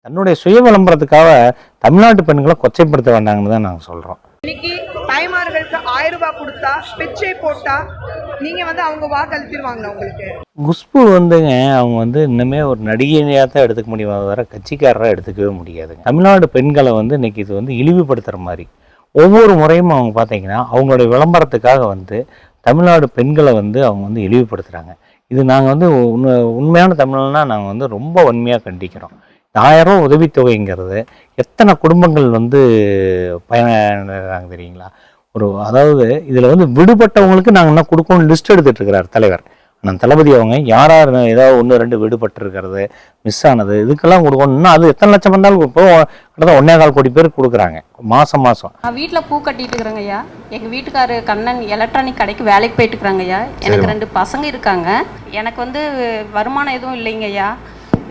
தன்னுடைய சுய விளம்பரத்துக்காக தமிழ்நாட்டு பெண்களை கொச்சைப்படுத்த வேண்டாங்கன்னு தான் நாங்கள் சொல்கிறோம். இன்னைக்கு தாய்மார்களுக்கு 1000 ரூபாய் கொடுத்தா பிச்சை போட்டா நீங்க அவங்க வாக்களிச்சிருவாங்களா உங்களுக்கு? குஷ்பு அவங்க இன்னுமே ஒரு நடிகையாக தான் எடுத்துக்க முடியுமா தவிர கட்சிக்காரராக எடுத்துக்கவே முடியாதுங்க. தமிழ்நாடு பெண்களை இன்னைக்கு இது இழிவுபடுத்துகிற மாதிரி ஒவ்வொரு முறையும் அவங்க பார்த்தீங்கன்னா அவங்களுடைய விளம்பரத்துக்காக தமிழ்நாடு பெண்களை அவங்க இழிவுபடுத்துகிறாங்க. இது நாங்கள் உண்மையான தமிழ்னா நாங்கள் ரொம்ப வன்மையாக கண்டிக்கிறோம். 1000 ரூபா உதவித்தொகைங்கிறது எத்தனை குடும்பங்கள் பயனாங்க தெரியுங்களா? அதாவது இதில் விடுபட்டவங்களுக்கு நாங்கள் என்ன கொடுக்கணும் லிஸ்ட் எடுத்துகிட்டு இருக்கிறார் தலைவர். நான் தளபதி அவங்க யார் ஏதாவது 1-2 விடுபட்டு இருக்கிறது மிஸ் ஆனது இதுக்கெல்லாம் கொடுக்கணும்னா அது எத்தனை லட்சம் வந்தாலும் இப்போ கிட்டத்தட்ட 1.25 கோடி பேருக்கு கொடுக்குறாங்க மாதம். நான் வீட்டில் பூ கட்டிட்டு இருக்கிறேங்க ஐயா. எங்கள் வீட்டுக்காரு கண்ணன் எலக்ட்ரானிக் கடைக்கு வேலைக்கு போயிட்டு இருக்கிறாங்க ஐயா. எனக்கு 2 பசங்க இருக்காங்க. எனக்கு வருமானம் எதுவும் இல்லைங்க ஐயா.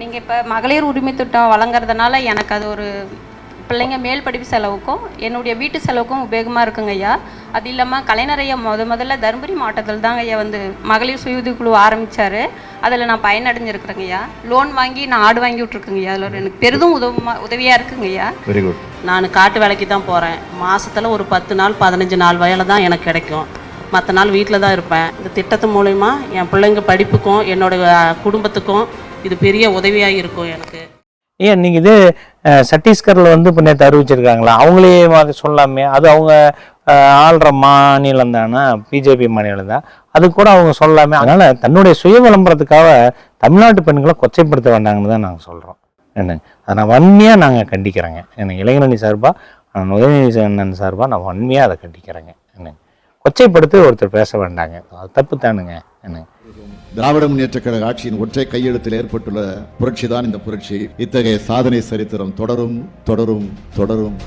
நீங்கள் இப்போ மகளிர் உரிமை திட்டம் வழங்குறதுனால எனக்கு அது ஒரு பிள்ளைங்க மேல் படிப்பு செலவுக்கும் என்னுடைய வீட்டு செலவுக்கும் உபயோகமாக இருக்குங்க ஐயா. அது இல்லாமல் கலைஞர் ஐயா முதல்ல தருமபுரி மாவட்டத்தில் தாங்க ஐயா மகளிர் சுய உதவி குழு ஆரம்பித்தார். அதில் நான் பயனடைஞ்சிருக்கிறேங்க ஐயா. லோன் வாங்கி நான் ஆடு வாங்கி விட்ருக்குங்க ஐயா. அதில் எனக்கு பெரிதும் உதவியாக இருக்குங்க ஐயா. Very good. நான் காட்டு வேலைக்கு தான் போகிறேன். மாதத்தில் ஒரு 10 நாள் 15 நாள் வேலை தான் எனக்கு கிடைக்கும். மற்ற நாள் வீட்டில் தான் இருப்பேன். இந்த திட்டத்து மூலயமா என் பிள்ளைங்க படிப்புக்கும் என்னோடய குடும்பத்துக்கும் இது பெரிய உதவியாக இருக்கும் எனக்கு. ஏன் நீங்கள் இது சத்தீஸ்கரில் இப்போ நேற்று அறிவிச்சிருக்காங்களா? அவங்களே அதை சொல்லாமே. அது அவங்க ஆள்ற மாநிலம் தானே, பிஜேபி மாநிலம் தான். அது கூட அவங்க சொல்லாமே. அதனால் தன்னுடைய சுய விளம்பரத்துக்காக தமிழ்நாட்டு பெண்களை கொச்சைப்படுத்த வேண்டாங்கன்னு தான் நாங்கள் சொல்கிறோம். என்னங்க அதை நான் வன்மையாக நாங்கள் கண்டிக்கிறேங்க. எனக்கு இளைஞரணி சார்பாக உதயநிதி அண்ணன் சார்பாக நான் வன்மையாக அதை கண்டிக்கிறேங்க. என்னங்க கொச்சைப்படுத்தி ஒருத்தர் பேச வேண்டாங்க, அது தப்பு தானுங்க. என்னங்க திராவிட முன்னேற்ற கழக ஆட்சியின் ஒற்றை கையெழுத்தில் ஏற்பட்டுள்ள புரட்சி தான் இந்த புரட்சி. இத்தகைய சாதனை சரித்திரம் தொடரும் தொடரும் தொடரும்.